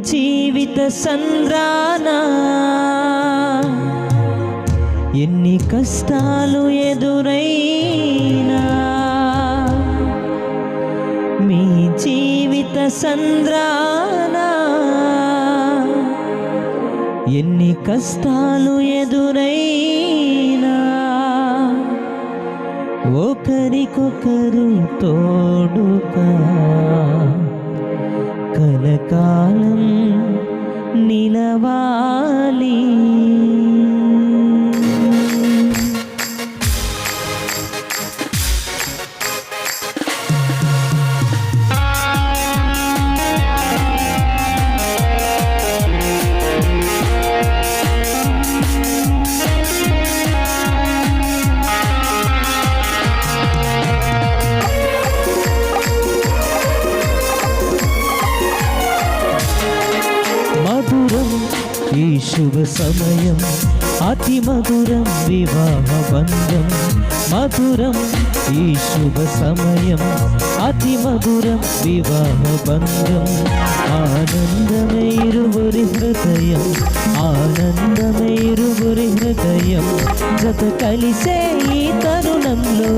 జీవిత సంద్రాన ఎన్ని కష్టాలు ఎదురైనా, మీ జీవిత సంద్రాన ఎన్ని కష్టాలు ఎదురైనా, ఒకరికొకరు తోడుగా కలకాలం నిలవాలి. ఈ శుభ సమయం అతి మధురం వివాహ బంధం, మధురం ఈ శుభ సమయం అతి మధురం వివాహ బంధం. ఆనందమే ఇరువురి హృదయం, ఆనందమే ఇరువురి హృదయం, జత కలిసే ఈ తరుణంలో,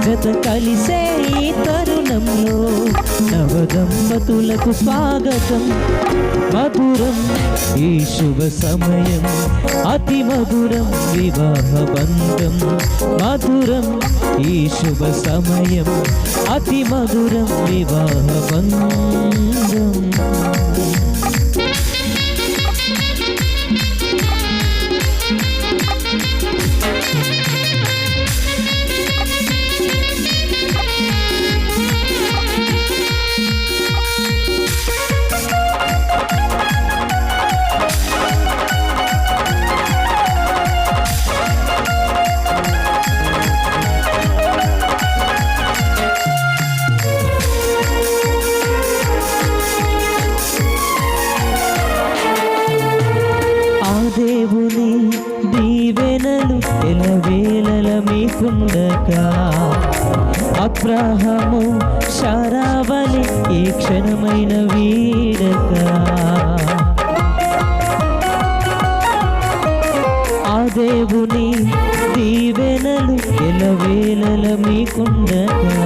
జత కలిసే ఈ తరుణంలో నవదంపతులకు స్వాగతం. మధురం ఈ శుభ సమయం అతి మధురం వివాహ బంధం, మధురం ఈ శుభ సమయం అతి మధురం వివాహ బంధం. దేవుని దీవెనలు ఎలవేళల మీకుండగా, అబ్రహాము శారావలి ఏ క్షణమైన వీడగా, ఆ దేవుని దీవెనలు ఎలవేళల మీకుండగా,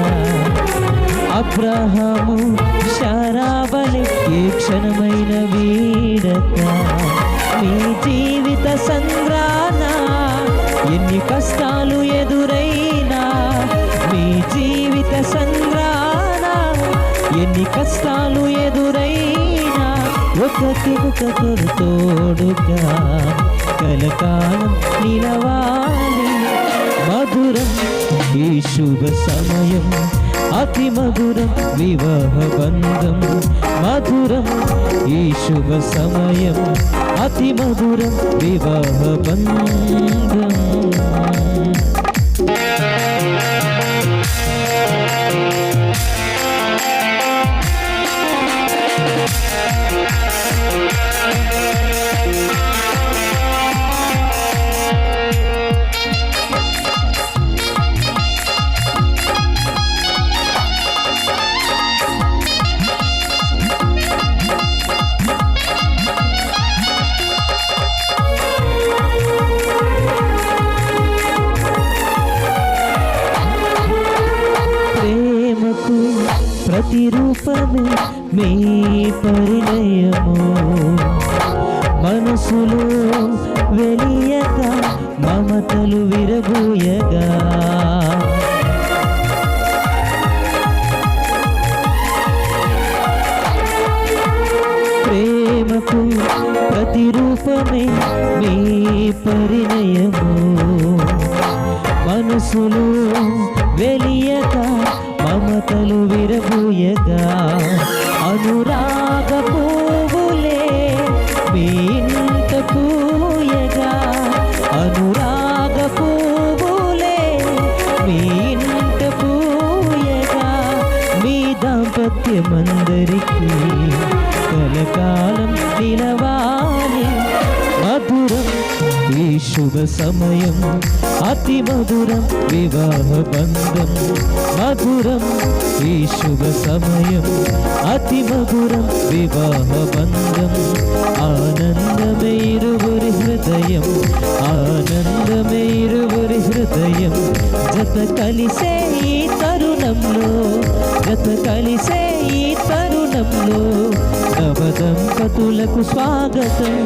అబ్రహాము శారావలి ఏ క్షణమైన వీడగా. మీ జీవిత సంద్రాన ఎన్ని కష్టాలు ఎదురైనా, మీ జీవిత సంద్రాన ఎన్ని కష్టాలు ఎదురైనా, ఒకరికొకరు తోడుగా కలకాలం నిలవాలి. మధురం ఈ శుభ సమయం అతి మధురం వివాహ బంధం, మధురం ఈ శుభ సమయం అతి మధురం వివాహ బంధం. ప్రతిరూపమే మీ పరిణయము, మనసులో వెలియక మమతలు విరబూయగా, ప్రేమకు ప్రతిరూపమే మీ పరిణయము, మనసులో వెలియక మమతలు విరబూయగా, అనురాగ పువ్వులే మీ ఇంట పూయగా, అనురాగ పువ్వులే మీ ఇంట పూయగా, మీ దాంపత్యమందరికీ కలకాలం నిలవాలి. మధురం ఈ శుభ సమయం అతి మధురం వివాహ బంధం మధురం ఈ శుభ సమయం అతి మధురం వివాహ బంధం ఆనందమే ఇరువురి హృదయం ఆనందమే ఇరువురి హృదయం జత కలిసే ఈ తరుణంలో జత కలిసే ఈ తరుణంలో నవ దంపతులకు స్వాగతం